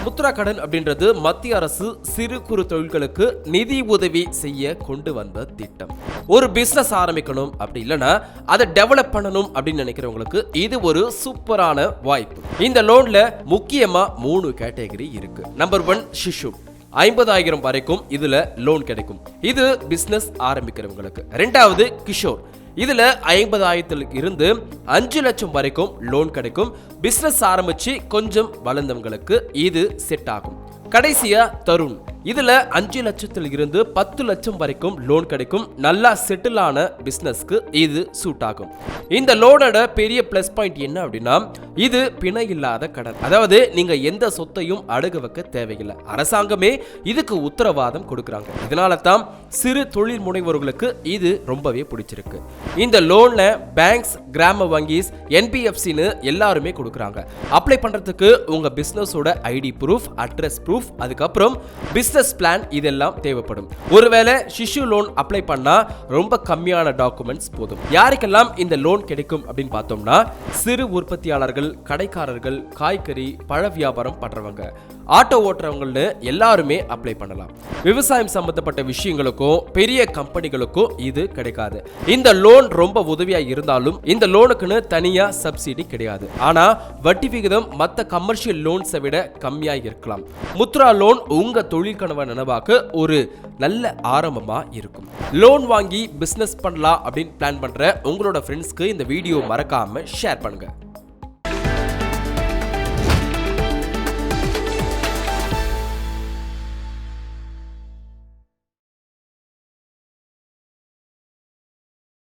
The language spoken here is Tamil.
முத்ரா கடன் அப்படின்றது மத்திய அரசு சிறு குறு தொழில்களுக்கு நிதி உதவி செய்ய கொண்டு வந்த திட்டம். ஒரு பிசினஸ் ஆரம்பிக்கணும் அப்படி இல்லைன்னா அதை டெவலப் பண்ணணும் அப்படின்னு நினைக்கிறவங்களுக்கு இது ஒரு சூப்பரான வாய்ப்பு. இந்த லோன்ல முக்கியமா 3 கேட்டகரி இருக்கு. நம்பர் 1 சிசு, 50,000 வரைக்கும் இதுல லோன் கிடைக்கும். இது பிசினஸ் ஆரம்பிக்கிறவங்களுக்கு. ரெண்டாவது கிஷோர், இதுல 50,000 இருந்து 5 லட்சம் வரைக்கும் லோன் கிடைக்கும். பிசினஸ் ஆரம்பிச்சு கொஞ்சம் வளர்ந்தவங்களுக்கு இது செட் ஆகும். கடைசியா தருண், இதுல 5 லட்சத்தில் இருந்து 10 லட்சம் வரைக்கும் லோன் கிடைக்கும். நல்லா செட்டில் ஆன பிசினஸ்க்கு இது சூட் ஆகும். இந்த லோனோட பெரிய பிளஸ் பாயிண்ட் என்ன அப்படின்னா, இது பிணை இல்லாத கடன். அதாவது நீங்க எந்த சொத்தையும் அடகு வைக்க தேவையில்லை. அரசாங்கமே இதுக்கு உத்தரவாதம் கொடுக்கறாங்க. இதனால தான் சிறு தொழில் முனைவோர்களுக்கு இது ரொம்பவே பிடிச்சிருக்கு. இந்த லோன்ல பேங்க்ஸ், கிராம வங்கிஸ், NBFCன்னு எல்லாருமே கொடுக்கறாங்க. அப்ளை பண்றதுக்கு உங்க பிசினஸோட ஐடி ப்ரூஃப், அட்ரஸ் ப்ரூஃப், அதுக்கப்புறம் பிசினஸ் பிளான் இதெல்லாம் தேவைப்படும். ஒருவேளை சிசு லோன் அப்ளை பண்ணா ரொம்ப கம்மியான டாக்குமெண்ட்ஸ் போதும். யாருக்கெல்லாம் இந்த லோன் கிடைக்கும் அப்படின்னு பார்த்தோம்னா, சிறு உற்பத்தியாளர்கள், கடைக்காரர்கள், காய்கறி, பழ வியாபாரம் பண்றவங்க, ஆட்டோ ஓட்டுறவங்கன்னு எல்லாருமே அப்ளை பண்ணலாம். விவசாயம் சம்பந்தப்பட்ட விஷயங்களுக்கும் பெரிய கம்பெனிகளுக்கும் இது கிடைக்காது. இந்த லோன் ரொம்ப உதவியா இருந்தாலும் இந்த லோனுக்குன்னு தனியா சப்சிடி கிடையாது. ஆனா வட்டி விகிதம் மற்ற கமர்ஷியல் லோன்ஸை விட கம்மியா இருக்கலாம். முத்ரா லோன் உங்க தொழில் கனவை நனவாக்க ஒரு நல்ல ஆரம்பமா இருக்கும். லோன் வாங்கி பிசினஸ் பண்ணலாம் அப்படின்னு பிளான் பண்ற உங்களோட ஃப்ரெண்ட்ஸ்க்கு இந்த வீடியோ மறக்காம ஷேர் பண்ணுங்க.